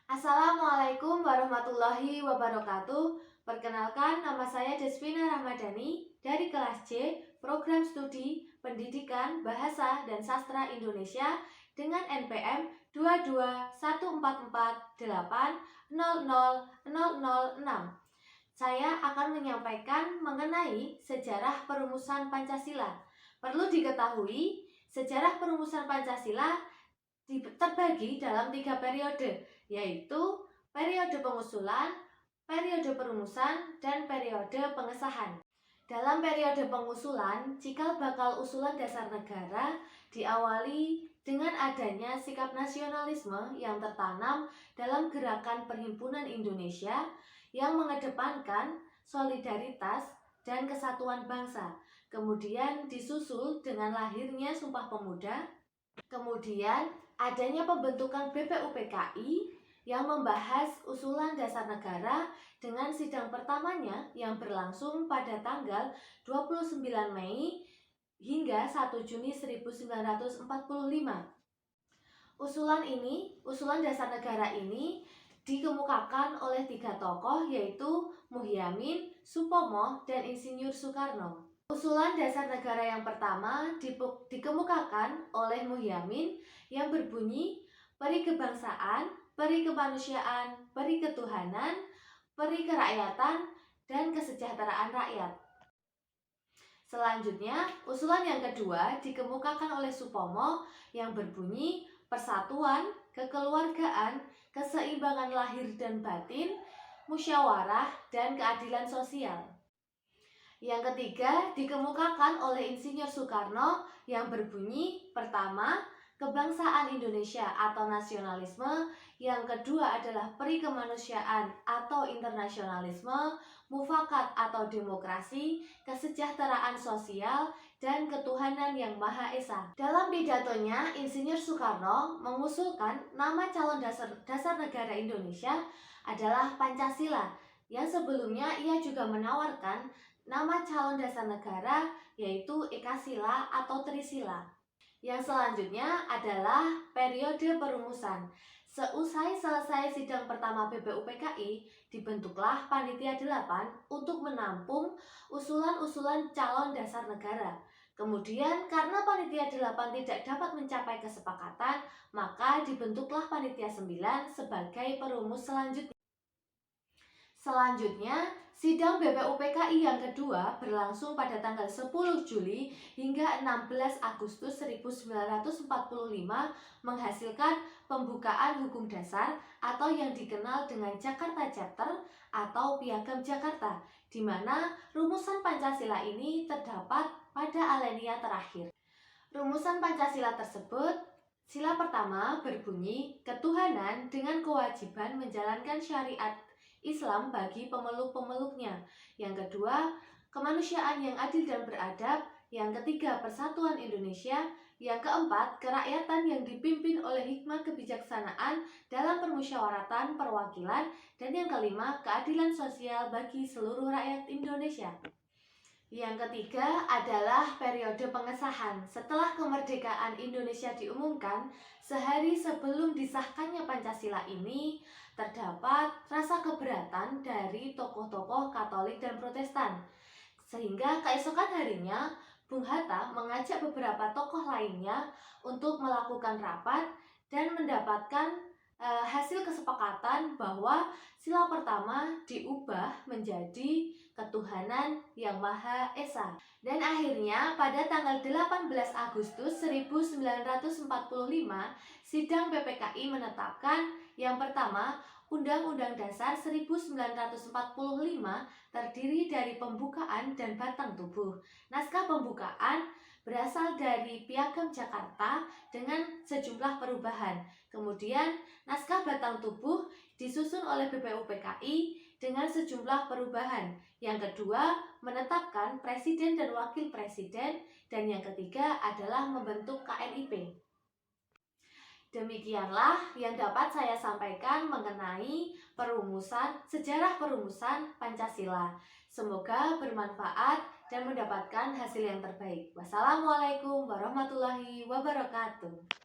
Assalamualaikum warahmatullahi wabarakatuh. Perkenalkan, nama saya Desvina Ramadhani dari kelas C, Program Studi Pendidikan Bahasa dan Sastra Indonesia dengan NPM 22144800006. Saya akan menyampaikan mengenai sejarah perumusan Pancasila. Perlu diketahui, sejarah perumusan Pancasila terbagi dalam 3 periode, yaitu periode pengusulan, periode perumusan, dan periode pengesahan. Dalam periode pengusulan, cikal bakal usulan dasar negara diawali dengan adanya sikap nasionalisme yang tertanam dalam gerakan Perhimpunan Indonesia yang mengedepankan solidaritas dan kesatuan bangsa. Kemudian disusul dengan lahirnya Sumpah Pemuda. Kemudian adanya pembentukan BPUPKI yang membahas usulan dasar negara dengan sidang pertamanya yang berlangsung pada tanggal 29 Mei hingga 1 Juni 1945. Usulan dasar negara ini dikemukakan oleh 3 tokoh, yaitu Muhyamin, Supomo, dan Insinyur Soekarno. Usulan dasar negara yang pertama dikemukakan oleh Muhyamin yang berbunyi peri kebangsaan, peri kemanusiaan, peri ketuhanan, peri kerakyatan, dan kesejahteraan rakyat. Selanjutnya, usulan yang kedua dikemukakan oleh Supomo yang berbunyi persatuan, kekeluargaan, keseimbangan lahir dan batin, musyawarah, dan keadilan sosial. Yang ketiga dikemukakan oleh Insinyur Soekarno yang berbunyi pertama, kebangsaan Indonesia atau nasionalisme, yang kedua adalah peri kemanusiaan atau internasionalisme, mufakat atau demokrasi, kesejahteraan sosial, dan ketuhanan yang Maha Esa. Dalam pidatonya, Insinyur Soekarno mengusulkan nama calon dasar negara Indonesia adalah Pancasila, yang sebelumnya ia juga menawarkan nama calon dasar negara yaitu Ekasila atau Trisila. Yang selanjutnya adalah periode perumusan. Seusai selesai sidang pertama BPUPKI, dibentuklah Panitia 8 untuk menampung usulan-usulan calon dasar negara. Kemudian karena Panitia 8 tidak dapat mencapai kesepakatan, maka dibentuklah Panitia 9 sebagai perumus selanjutnya. Selanjutnya, sidang BPUPKI yang kedua berlangsung pada tanggal 10 Juli hingga 16 Agustus 1945 menghasilkan pembukaan hukum dasar atau yang dikenal dengan Jakarta Chapter atau Piagam Jakarta, di mana rumusan Pancasila ini terdapat pada alinea terakhir. Rumusan Pancasila tersebut, sila pertama berbunyi ketuhanan dengan kewajiban menjalankan syariat Islam bagi pemeluk-pemeluknya. Yang kedua, kemanusiaan yang adil dan beradab. Yang ketiga, persatuan Indonesia. Yang keempat, kerakyatan yang dipimpin oleh hikmah kebijaksanaan dalam permusyawaratan perwakilan. Dan yang kelima, keadilan sosial bagi seluruh rakyat Indonesia. Yang ketiga adalah periode pengesahan. Setelah kemerdekaan Indonesia diumumkan, sehari sebelum disahkannya Pancasila ini, terdapat rasa keberatan dari tokoh-tokoh Katolik dan Protestan. Sehingga keesokan harinya, Bung Hatta mengajak beberapa tokoh lainnya untuk melakukan rapat dan mendapatkan hasil kesepakatan bahwa sila pertama diubah menjadi ketuhanan yang Maha Esa. Dan akhirnya pada tanggal 18 Agustus 1945, sidang PPKI menetapkan yang pertama, Undang-Undang Dasar 1945 terdiri dari pembukaan dan batang tubuh. Naskah pembukaan berasal dari Piagam Jakarta dengan sejumlah perubahan. Kemudian, naskah batang tubuh disusun oleh BPUPKI dengan sejumlah perubahan. Yang kedua, menetapkan presiden dan wakil presiden. Dan yang ketiga adalah membentuk KNIP. Demikianlah yang dapat saya sampaikan mengenai sejarah perumusan Pancasila. Semoga bermanfaat dan mendapatkan hasil yang terbaik. Wassalamualaikum warahmatullahi wabarakatuh.